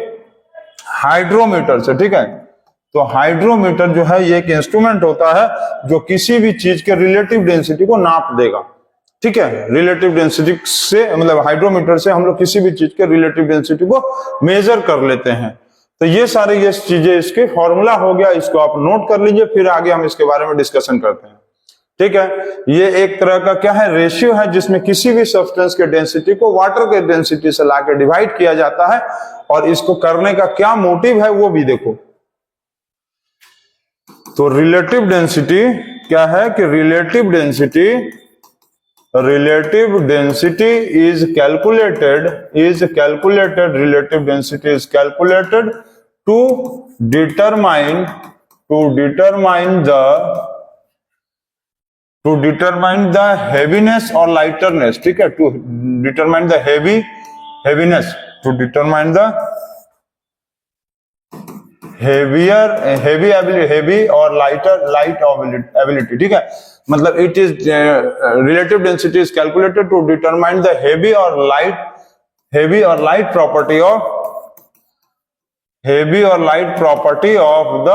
हाइड्रोमीटर से। ठीक है, तो हाइड्रोमीटर जो है ये एक इंस्ट्रूमेंट होता है जो किसी भी चीज के रिलेटिव डेंसिटी को नाप देगा। ठीक है, रिलेटिव डेंसिटी से मतलब हाइड्रोमीटर से हम लोग किसी भी चीज के रिलेटिव डेंसिटी को मेजर कर लेते हैं। तो ये सारे ये चीजें इसके फॉर्मूला हो गया, इसको आप नोट कर लीजिए, फिर आगे हम इसके बारे में डिस्कशन करते हैं। ठीक है, ये एक तरह का क्या है, रेशियो है, जिसमें किसी भी सब्सटेंस के डेंसिटी को वाटर के डेंसिटी से लाकर डिवाइड किया जाता है। और इसको करने का क्या मोटिव है वो भी देखो। तो रिलेटिव डेंसिटी क्या है कि relative density is calculated to determine to determine the heaviness और लाइटरनेस, ठीक है, to determine the heaviness, to determine the heavy और लाइट एबिलिटी, ठीक है, मतलब it is relative density is calculated to determine the heavy और light property of the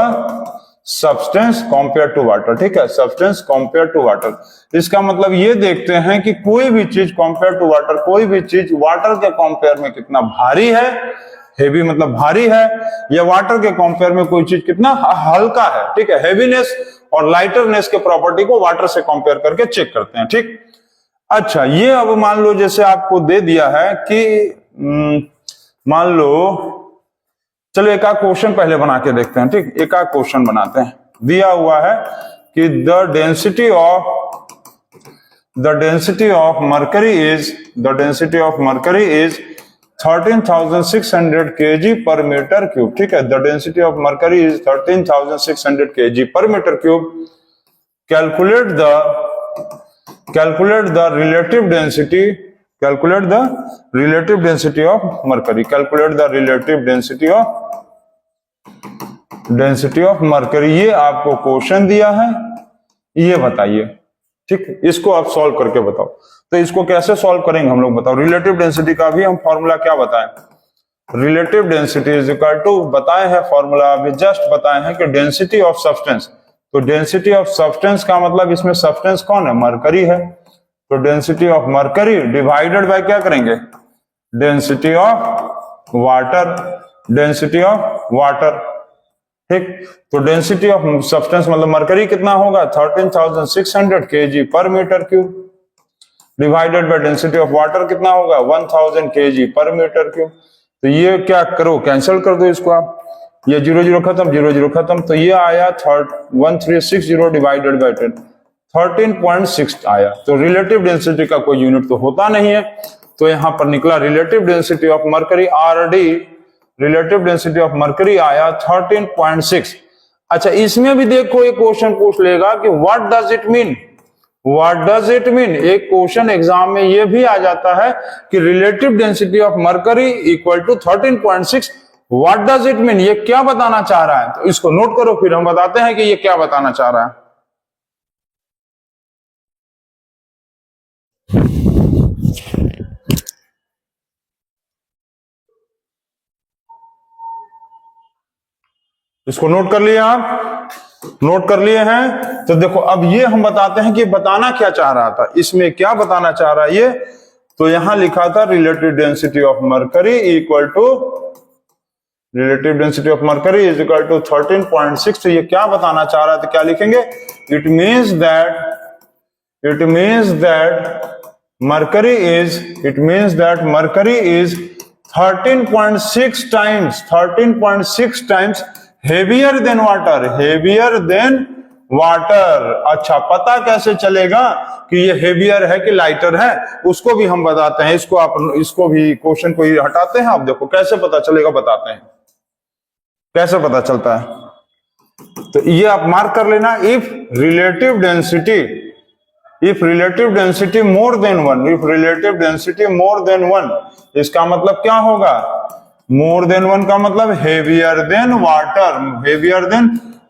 substance compare to water, ठीक है, सब्सटेंस कंपेयर टू वाटर। इसका मतलब ये देखते हैं कि कोई भी चीज कंपेयर टू वाटर, कोई भी चीज वाटर के कंपेयर में कितना भारी है, हेवी मतलब भारी है, या वाटर के कंपेयर में कोई चीज कितना हल्का है, ठीक है। हेवीनेस और लाइटरनेस के प्रॉपर्टी को वाटर से कंपेयर करके चेक करते हैं, ठीक। अच्छा, ये अब मान लो जैसे आपको दे दिया है कि मान लो, चलो एक आध क्वेश्चन पहले बना के देखते हैं, ठीक, एक आध क्वेश्चन बनाते हैं। दिया हुआ है कि the density of mercury is 13,600 kg per meter cube, ठीक है, the density of mercury is 13,600 kg per meter cube। Calculate the relative density of mercury, density of mercury. ये आपको क्वेश्चन दिया है, ये बताइए, ठीक, इसको आप सॉल्व करके बताओ। तो इसको कैसे सॉल्व करेंगे हम लोग, बताओ। रिलेटिव डेंसिटी का भी हम फॉर्मूला क्या बताएं, relative density is equal to, बताए हैं फॉर्मूला, अभी जस्ट बताए हैं कि डेंसिटी ऑफ सब्सटेंस। तो डेंसिटी ऑफ सब्सटेंस का मतलब इसमें सब्सटेंस कौन है, मरकरी है, तो density of mercury divided by क्या करेंगे, डेंसिटी ऑफ वाटर, ठीक। तो डेंसिटी ऑफ सब्सटेंस मतलब मरकरी कितना होगा, 13,600 kg per metre cube, divided by density of water कितना होगा, 1000 kg पर मीटर क्यूब। तो ये क्या करो, कैंसिल कर दो इसको आप, ये 0 0 खत्म, 0 0 खत्म, तो ये आया 1360 डिवाइडेड बाय 10, 13.6 आया। तो रिलेटिव डेंसिटी का कोई यूनिट तो होता नहीं है, तो यहां पर निकला relative density of mercury, RD, relative density of mercury आया 13.6। अच्छा, इसमें भी देखो एक क्वेश्चन पूछ लेगा कि व्हाट डज इट मीन, एक क्वेश्चन एग्जाम में ये भी आ जाता है कि relative density of mercury equal to 13.6, what does it mean, ये क्या बताना चाह रहा है। तो इसको नोट करो, फिर हम बताते हैं कि ये क्या बताना चाह रहा है। इसको नोट कर लिए आप, नोट कर लिए हैं। तो देखो अब ये हम बताते हैं कि बताना क्या चाह रहा था, इसमें क्या बताना चाह रहा है ये। तो यहां लिखा था relative density of mercury equal to, relative density of mercury is equal to 13.6। तो ये क्या बताना चाह रहा था, क्या लिखेंगे, it means that mercury is 13.6 times heavier than water, अच्छा, पता कैसे चलेगा कि ये हेवियर है कि लाइटर है, उसको भी हम बताते हैं। इसको भी क्वेश्चन को ही हटाते हैं, आप देखो कैसे पता चलेगा, बताते हैं कैसे पता चलता है। तो ये आप मार्क कर लेना, if relative density more than one, इसका मतलब क्या होगा, मोर देन वन का मतलब हेवियर देन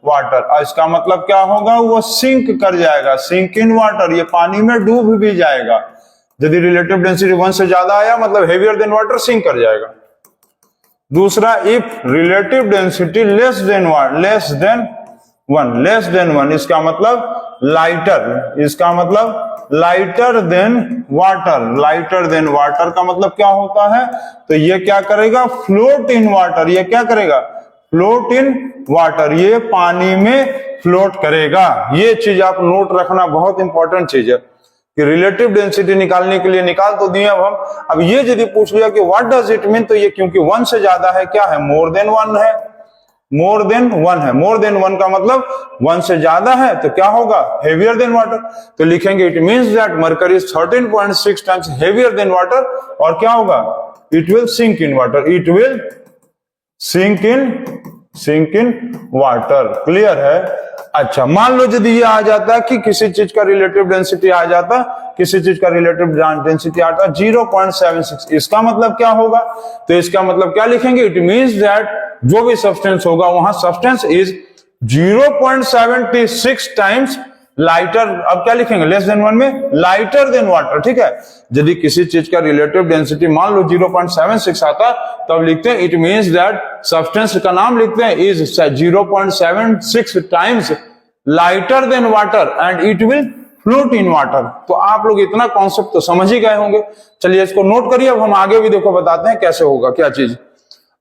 वाटर, इसका मतलब क्या होगा, वो सिंक कर जाएगा, सिंक इन वाटर, ये पानी में डूब भी जाएगा। यदि रिलेटिव डेंसिटी 1 से ज्यादा आया मतलब हेवियर देन वाटर, सिंक कर जाएगा। दूसरा, if relative density less than 1, इसका मतलब लाइटर देन वाटर का मतलब क्या होता है, तो ये क्या करेगा, फ्लोट इन वाटर, ये क्या करेगा, फ्लोट इन वाटर, ये पानी में फ्लोट करेगा। ये चीज आप नोट रखना, बहुत इंपॉर्टेंट चीज है कि रिलेटिव डेंसिटी निकालने के लिए निकाल तो दिए अब ये यदि पूछ लिया कि व्हाट डज इट मीन, तो ये क्योंकि 1 से ज्यादा है, क्या है, मोर देन वन है, मोर देन वन का मतलब 1 से ज्यादा है, तो क्या होगा, हेवियर देन वाटर। तो लिखेंगे it means that mercury is 13.6 times heavier than water, और क्या होगा, it will sink in sink in water. Clear है? अच्छा, मान लो यदि ये आ जाता कि किसी चीज का रिलेटिव डेंसिटी आ जाता, किसी चीज का रिलेटिव डेंसिटी आता 0.76, इसका मतलब क्या होगा? तो इसका मतलब क्या लिखेंगे? इट मींस दैट जो भी सब्सटेंस होगा वहां सब्सटेंस इज 0.76 टाइम्स लाइटर। अब क्या लिखेंगे? लेस देन 1 में लाइटर देन वाटर। ठीक है, यदि किसी चीज का रिलेटिव डेंसिटी मान लो 0.76 आता, तब लिखते हैं इट मींस दैट सब्सटेंस का नाम लिखते हैं is 0.76 times lighter than water and it will float in water. तो आप लोग इतना कॉन्सेप्ट तो समझ ही गए होंगे। चलिए इसको नोट करिए। अब हम आगे भी देखो बताते हैं कैसे होगा क्या चीज।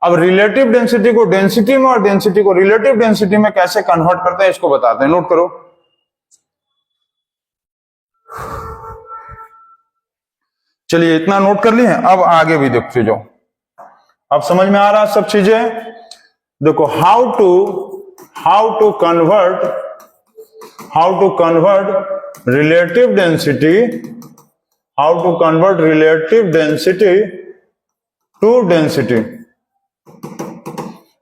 अब रिलेटिव डेंसिटी को डेंसिटी में और डेंसिटी को रिलेटिव डेंसिटी में कैसे कन्वर्ट करते हैं इसको बताते हैं। नोट करो। चलिए इतना नोट कर लिए हैं, अब आगे भी देखते जाओ। अब समझ में आ रहा सब चीजें। देखो how to convert relative density, how to convert relative density to density.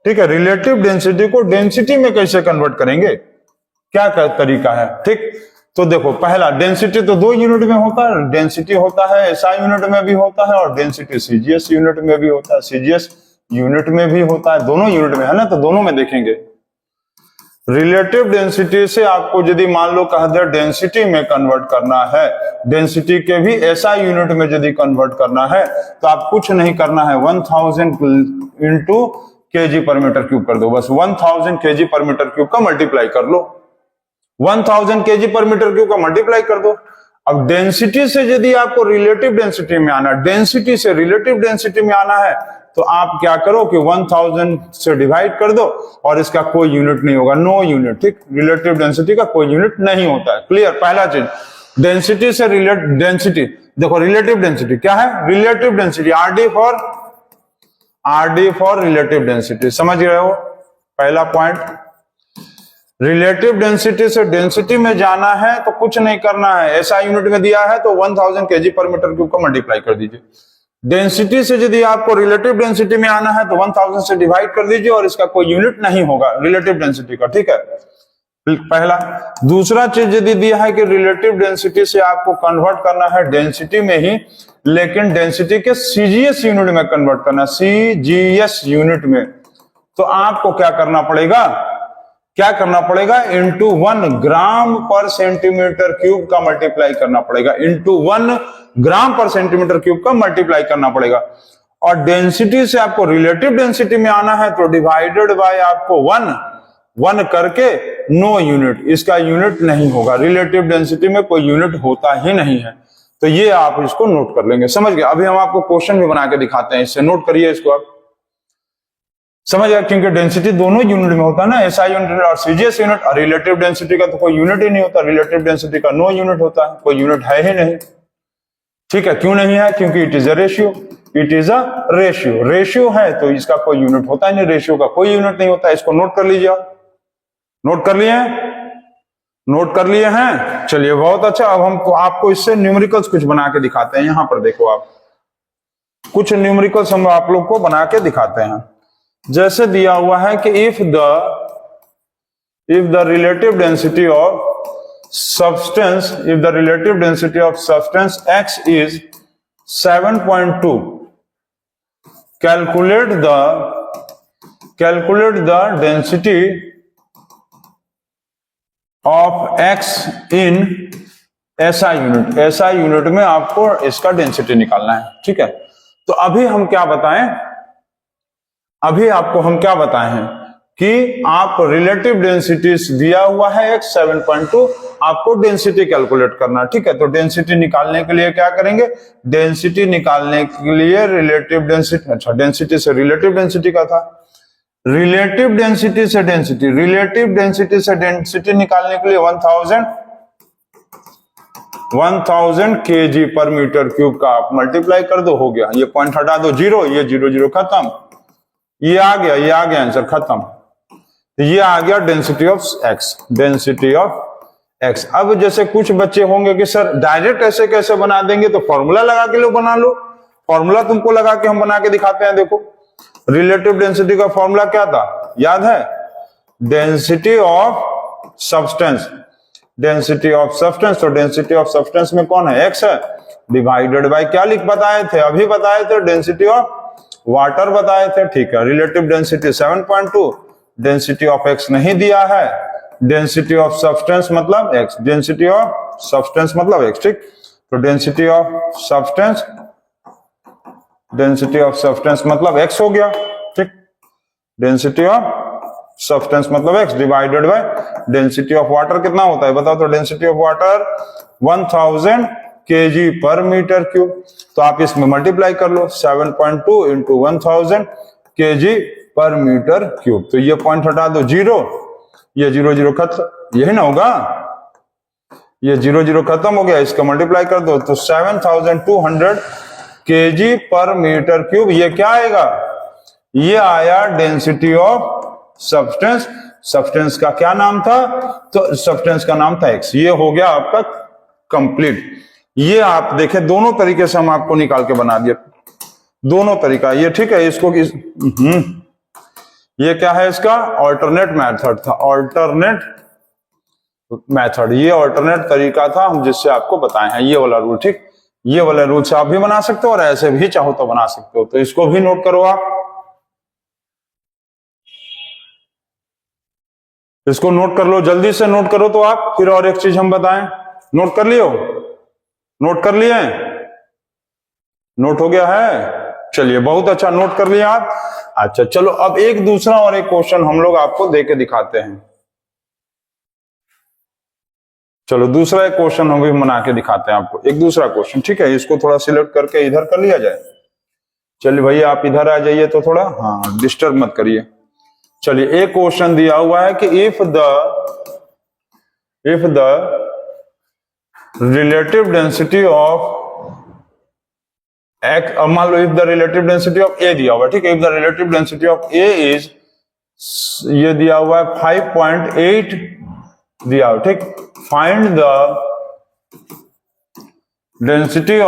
ठीक है, रिलेटिव डेंसिटी को डेंसिटी में कैसे कन्वर्ट करेंगे, क्या तरीका है। ठीक, तो देखो पहला, डेंसिटी तो 2 यूनिट में होता है। डेंसिटी होता है एसआई यूनिट में भी होता है और डेंसिटी सीजीएस यूनिट में भी होता है, सीजीएस यूनिट में भी होता है, दोनों यूनिट में है ना। तो दोनों में देखेंगे। रिलेटिव डेंसिटी से आपको यदि मान लो कह दे डेंसिटी में कन्वर्ट करना है, डेंसिटी के भी एसआई यूनिट में यदि कन्वर्ट करना है, तो आप कुछ नहीं करना है, 1000 into KG per metre cube कर दो। बस 1000 केजी पर मीटर क्यूब का मल्टीप्लाई कर लो, 1000 केजी पर मीटर क्यूब का मल्टीप्लाई कर दो। अब डेंसिटी से यदि आपको रिलेटिव डेंसिटी में आना, डेंसिटी से रिलेटिव डेंसिटी में आना है, तो आप क्या करो कि 1000 से डिवाइड कर दो और इसका कोई यूनिट नहीं होगा, नो यूनिट। ठीक, रिलेटिव डेंसिटी का कोई यूनिट नहीं होता है। क्लियर? पहला चीज, डेंसिटी से डेंसिटी, देखो रिलेटिव डेंसिटी क्या है? Relative density RD for relative density. समझ रहे हो? पहला पॉइंट, रिलेटिव डेंसिटी से डेंसिटी में जाना है तो कुछ नहीं करना है, ऐसा यूनिट में दिया है तो 1000 केजी पर मीटर क्यूब का मल्टीप्लाई कर दीजिए। डेंसिटी से यदि आपको रिलेटिव डेंसिटी में आना है तो 1000 से डिवाइड कर दीजिए और इसका कोई यूनिट नहीं होगा रिलेटिव डेंसिटी का। ठीक है, पहला। दूसरा चीज यदि दिया है कि रिलेटिव डेंसिटी से आपको कन्वर्ट करना है डेंसिटी में ही, लेकिन डेंसिटी के सीजीएस यूनिट में कन्वर्ट करना, सीजीएस यूनिट में, तो आपको क्या करना पड़ेगा, इंटू 1 ग्राम पर सेंटीमीटर क्यूब का मल्टीप्लाई करना पड़ेगा, इंटू 1 ग्राम पर सेंटीमीटर क्यूब का मल्टीप्लाई करना पड़ेगा। और डेंसिटी से आपको रिलेटिव डेंसिटी में आना है तो डिवाइडेड बाय आपको 1 करके नो यूनिट, इसका यूनिट नहीं होगा। रिलेटिव डेंसिटी में कोई यूनिट होता ही नहीं है। तो ये आप इसको नोट कर लेंगे। समझ गए? अभी हम आपको क्वेश्चन भी बना के दिखाते हैं, इससे नोट करिए इसको आप। समझ गया? क्योंकि डेंसिटी दोनों यूनिट में होता है ना, एसआई यूनिट और सीजीएस यूनिट। और रिलेटिव डेंसिटी का तो कोई यूनिट ही नहीं होता, रिलेटिव डेंसिटी का नो यूनिट होता है, कोई यूनिट है ही नहीं। ठीक है, क्यों नहीं है? क्योंकि it is a ratio, it is a ratio. Ratio है तो इसका कोई यूनिट होता ही नहीं, रेशियो का कोई यूनिट नहीं होता। इसको नोट कर लीजिए आप। नोट कर लिए? नोट कर लिए हैं? चलिए बहुत अच्छा। अब हम आपको इससे न्यूमेरिकल्स कुछ बना के दिखाते हैं। यहां पर देखो आप, कुछ न्यूमेरिकल्स हम आप लोग को बना के दिखाते हैं। जैसे दिया हुआ है कि if the relative density of substance, if the relative density of substance X is 7.2, calculate the density of X in SI unit. SI unit में आपको इसका डेंसिटी निकालना है। ठीक है, तो अभी हम क्या बताएं, अभी आपको हम क्या बताए हैं कि आप रिलेटिव डेंसिटी दिया हुआ है X 7.2, आपको डेंसिटी कैलकुलेट करना। ठीक है, तो डेंसिटी निकालने के लिए क्या करेंगे, डेंसिटी निकालने के लिए रिलेटिव डेंसिटी, अच्छा डेंसिटी से रिलेटिव डेंसिटी का था, रिलेटिव डेंसिटी से डेंसिटी, रिलेटिव डेंसिटी से डेंसिटी निकालने के लिए 1000 केजी पर मीटर क्यूब का आप मल्टीप्लाई कर दो, हो गया। ये पॉइंट हटा दो, 0, ये 0 खत्म, ये आ गया आंसर खत्म। तो ये आ गया density of x, density of x. अब जैसे कुछ बच्चे होंगे कि सर डायरेक्ट ऐसे कैसे बना देंगे, तो फॉर्मूला लगा के लो, बना लो। फॉर्मूला तुमको लगा के हम बना के दिखाते हैं। देखो रिलेटिव डेंसिटी का फॉर्मूला क्या था, याद है? Density of substance, density of substance. तो डेंसिटी ऑफ सब्सटेंस में कौन है? एक्स है, डिवाइडेड बाय क्या लिख बताए थे? अभी बताए थे डेंसिटी ऑफ वाटर बताए थे, ठीक है। Relative density 7.2, density of x नहीं दिया है, डेंसिटी ऑफ सब्सटेंस मतलब एक्स, डेंसिटी ऑफ सब्सटेंस मतलब एक्स, ठीक। तो density of substance, density of substance मतलब एक्स हो गया, ठीक। डेंसिटी ऑफ सब्सटेंस मतलब x divided by density of water कितना होता है बताओ? तो density of water 1000 kg per metre cube. तो आप इसमें मल्टीप्लाई कर लो, 7.2 into 1000 kg per metre cube. तो ये पॉइंट हटा दो, जीरो, ये जीरो जीरो खत्म, यही ना होगा? ये जीरो जीरो खत्म हो गया, इसका मल्टीप्लाई कर दो तो 7200 kg पर मीटर क्यूब। ये क्या आएगा? ये आया डेंसिटी ऑफ सब्सटेंस। सब्सटेंस का क्या नाम था? तो सब्सटेंस का नाम था एक्स। ये हो गया आपका कंप्लीट। ये आप देखें, दोनों तरीके से हम आपको निकाल के बना दिए, दोनों तरीका ये, ठीक है। इसको ये क्या है? इसका ऑल्टरनेट मेथड था, ऑल्टरनेट मेथड, ये ऑल्टरनेट तरीका था हम जिससे आपको बताए हैं, ये वाला रूल, ठीक। ये वाला रूल से आप भी बना सकते हो और ऐसे भी चाहो तो बना सकते हो। तो इसको भी नोट करो आप, इसको नोट कर लो, जल्दी से नोट करो तो आप, फिर और एक चीज हम बताएं। नोट कर लियो? नोट कर लिए? नोट हो गया है? चलिए, बहुत अच्छा, नोट कर लिया आप। अच्छा चलो, अब एक दूसरा और एक क्वेश्चन हम लोग आपको देके दिखाते हैं। चलो दूसरा एक क्वेश्चन हम भी बना के दिखाते हैं आपको, एक दूसरा क्वेश्चन, ठीक है। इसको थोड़ा सिलेक्ट करके इधर कर लिया जाए। चलिए भैया आप इधर आ जाइए तो थोड़ा, हाँ डिस्टर्ब मत करिए। चलिए, एक क्वेश्चन दिया हुआ है कि if the relative density of मान लो, if the relative density of A दिया हुआ है, ठीक है। If the relative density of A is, ये दिया हुआ है 5.8 दिया हुआ, ठीक। Find the density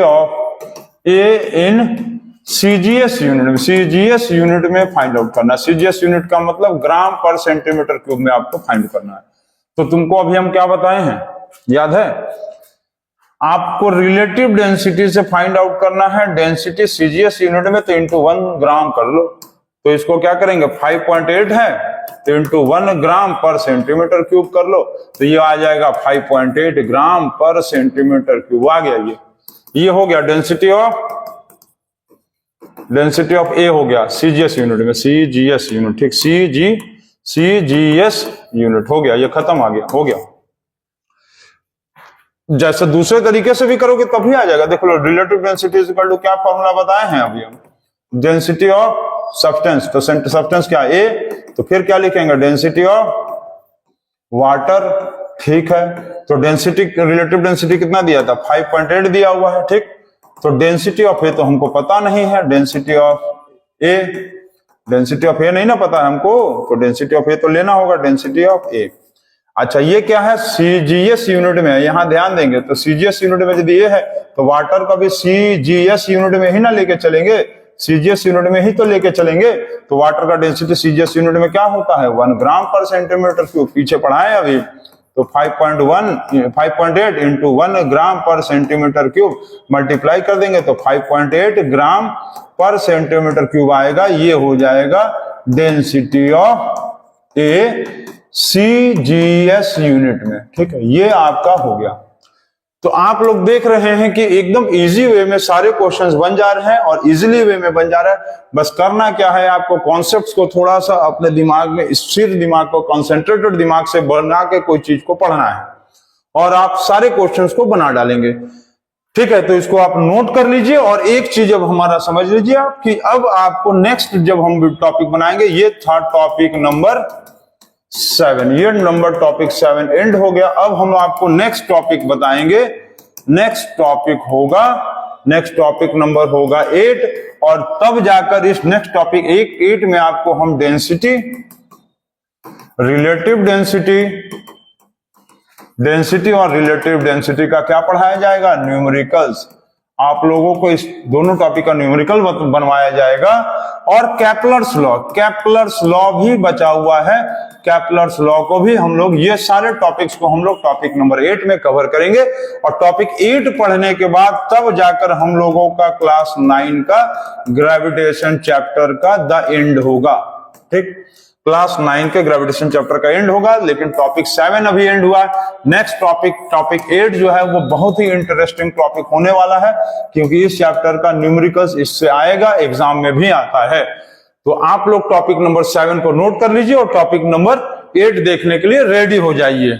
of A in CGS unit में। सीजीएस यूनिट में फाइंड आउट करना। सीजीएस यूनिट का मतलब ग्राम पर सेंटीमीटर क्यूब में आपको फाइंड करना है। तो तुमको अभी हम क्या बताए हैं, याद है? आपको रिलेटिव डेंसिटी से फाइंड आउट करना है डेंसिटी सीजीएस यूनिट में, तो इंटू 1 ग्राम कर लो। तो इसको क्या करेंगे, 5.8 है तो इंटू 1 ग्राम पर सेंटीमीटर क्यूब कर लो, तो ये आ जाएगा 5.8 ग्राम पर सेंटीमीटर क्यूब। आ गया ये हो गया डेंसिटी ऑफ ए हो गया सीजीएस यूनिट में, सीजीएस यूनिट, ठीक। सीजीएस यूनिट हो गया, ये खत्म, आ गया, हो गया। जैसे दूसरे तरीके से भी करोगे तभी आ जाएगा। देख लो, relative density is equal to क्या फॉर्मूला बताए हैं अभी हम, डेंसिटी ऑफ सब्सटेंस। तो सब्सटेंस क्या ए, तो फिर क्या लिखेंगे, डेंसिटी ऑफ वाटर, ठीक है। तो डेंसिटी, रिलेटिव डेंसिटी कितना दिया था, 5.8 दिया हुआ है, ठीक। तो डेंसिटी ऑफ ए तो हमको पता नहीं है, डेंसिटी ऑफ ए नहीं ना पता है हमको, तो डेंसिटी ऑफ ए तो लेना होगा, डेंसिटी ऑफ ए। अच्छा, ये क्या है, सीजीएस यूनिट में है, यहां ध्यान देंगे। तो सीजीएस यूनिट में यदि ये है तो वाटर का भी सीजीएस यूनिट में ही ना लेके चलेंगे, सीजीएस यूनिट में ही तो लेके चलेंगे। तो वाटर का डेंसिटी सीजीएस यूनिट में क्या होता है, 1 ग्राम पर सेंटीमीटर क्यूब। पीछे पढ़ाए अभी, तो 5.8 इंटू 1 ग्राम पर सेंटीमीटर क्यूब मल्टीप्लाई कर देंगे तो 5.8 ग्राम पर सेंटीमीटर क्यूब आएगा। ये हो जाएगा density of A CGS unit में, ठीक है। ये आपका हो गया। तो आप लोग देख रहे हैं कि एकदम इजी वे में सारे क्वेश्चंस बन जा रहे हैं और इजीली वे में बन जा रहा है। बस करना क्या है, आपको कॉन्सेप्ट्स को थोड़ा सा अपने दिमाग में, स्थिर दिमाग को, कंसंट्रेटेड दिमाग से बना के कोई चीज को पढ़ना है और आप सारे क्वेश्चंस को बना डालेंगे, ठीक है। तो इसको आप नोट कर लीजिए। और एक चीज अब हमारा समझ लीजिए आप कि अब आपको नेक्स्ट जब हम टॉपिक बनाएंगे, ये था टॉपिक नंबर 7, ये नंबर टॉपिक 7 एंड हो गया। अब हम आपको नेक्स्ट टॉपिक बताएंगे। नेक्स्ट टॉपिक नंबर होगा 8 और तब जाकर इस नेक्स्ट टॉपिक 8 में आपको हम डेंसिटी, रिलेटिव डेंसिटी और रिलेटिव डेंसिटी का क्या पढ़ाया जाएगा, न्यूमेरिकल्स। आप लोगों को इस दोनों टॉपिक का न्यूमेरिकल बनवाया जाएगा। और केपलर्स लॉ भी बचा हुआ है। केपलर्स लॉ को भी हम लोग, ये सारे टॉपिक्स को हम लोग टॉपिक नंबर 8 में कवर करेंगे। और टॉपिक 8 पढ़ने के बाद तब जाकर हम लोगों का क्लास 9 का ग्रेविटेशन चैप्टर का द एंड होगा। ठीक, क्लास 9 के ग्रेविटेशन चैप्टर का एंड होगा, लेकिन टॉपिक 7 अभी एंड हुआ। नेक्स्ट टॉपिक 8 जो है वो बहुत ही इंटरेस्टिंग टॉपिक होने वाला है, क्योंकि इस चैप्टर का न्यूमेरिकल्स इससे आएगा, एग्जाम में भी आता है। तो आप लोग टॉपिक नंबर 7 को नोट कर लीजिए और टॉपिक नंबर 8 देखने के लिए रेडी हो जाइए।